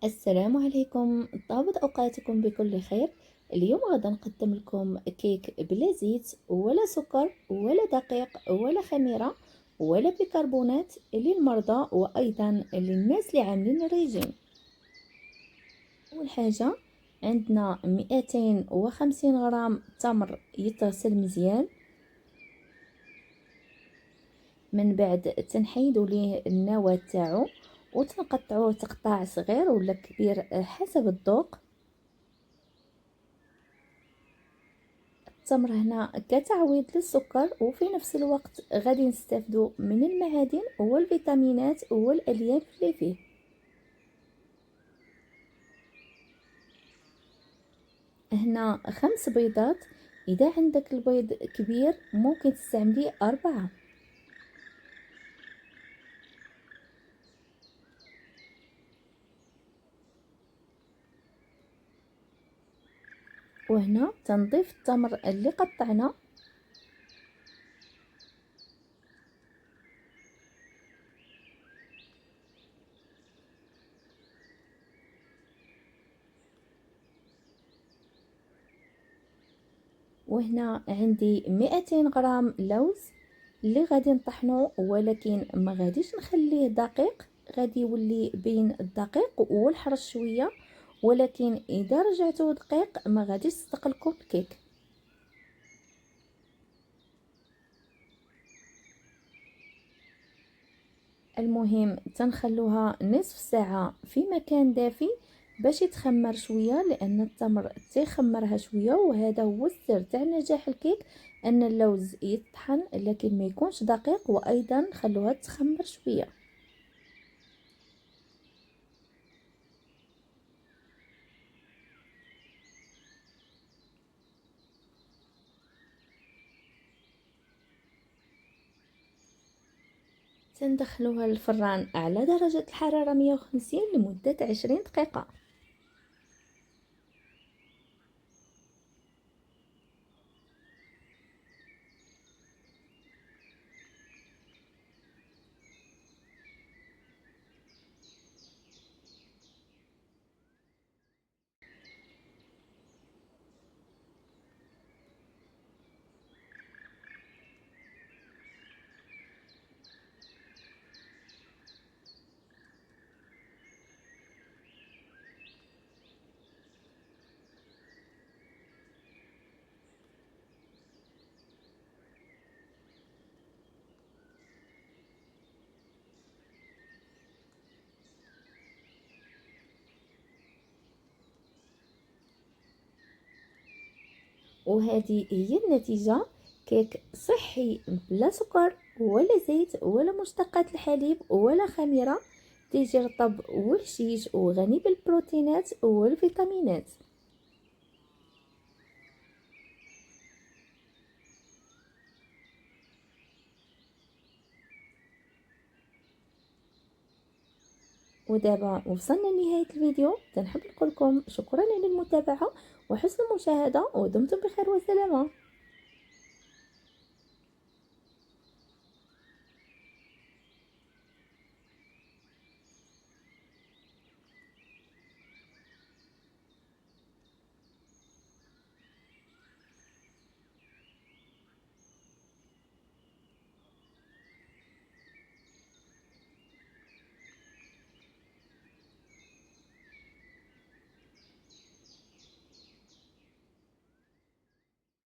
السلام عليكم، طابت أوقاتكم بكل خير. اليوم غدا نقدم لكم كيك بلا زيت ولا سكر ولا دقيق ولا خميرة ولا بيكربونات للمرضى وأيضا للناس اللي عاملين الريجيم. أول حاجة عندنا 250 غرام تمر يتغسل مزيان، من بعد تنحيدو ليه النواه تاعو وتنقطعوه تقطاع صغير ولا كبير حسب الذوق. التمر هنا كتعويض للسكر وفي نفس الوقت غادي نستافدو من المعادن والفيتامينات والالياف اللي فيه. هنا 5 بيضات، اذا عندك البيض كبير ممكن تستعملي 4. وهنا تنضيف التمر اللي قطعنا، وهنا عندي 200 غرام لوز اللي غادي نطحنه، ولكن ما غاديش نخليه دقيق، غادي يولي بين الدقيق والحرش شويه، ولكن اذا رجعته دقيق ما غاديش تستقلكم الكيك. المهم تنخلوها نصف ساعة في مكان دافي باش يتخمر شوية، لان التمر تيخمرها شوية، وهذا هو السر تاع نجاح الكيك، ان اللوز يطحن لكن ما يكونش دقيق، وايضا خلوها تخمر شوية. تندخلوها للفران على درجة الحرارة 150 لمدة 20 دقيقة. وهذه هي النتيجة، كيك صحي بلا سكر ولا زيت ولا مشتقات الحليب ولا خميرة، تيجي رطب وهشيش وغني بالبروتينات والفيتامينات. ودابا وصلنا لنهاية الفيديو، تنحب نقول لكم شكرا على المتابعة وحسن المشاهدة، ودمتم بخير وسلامة.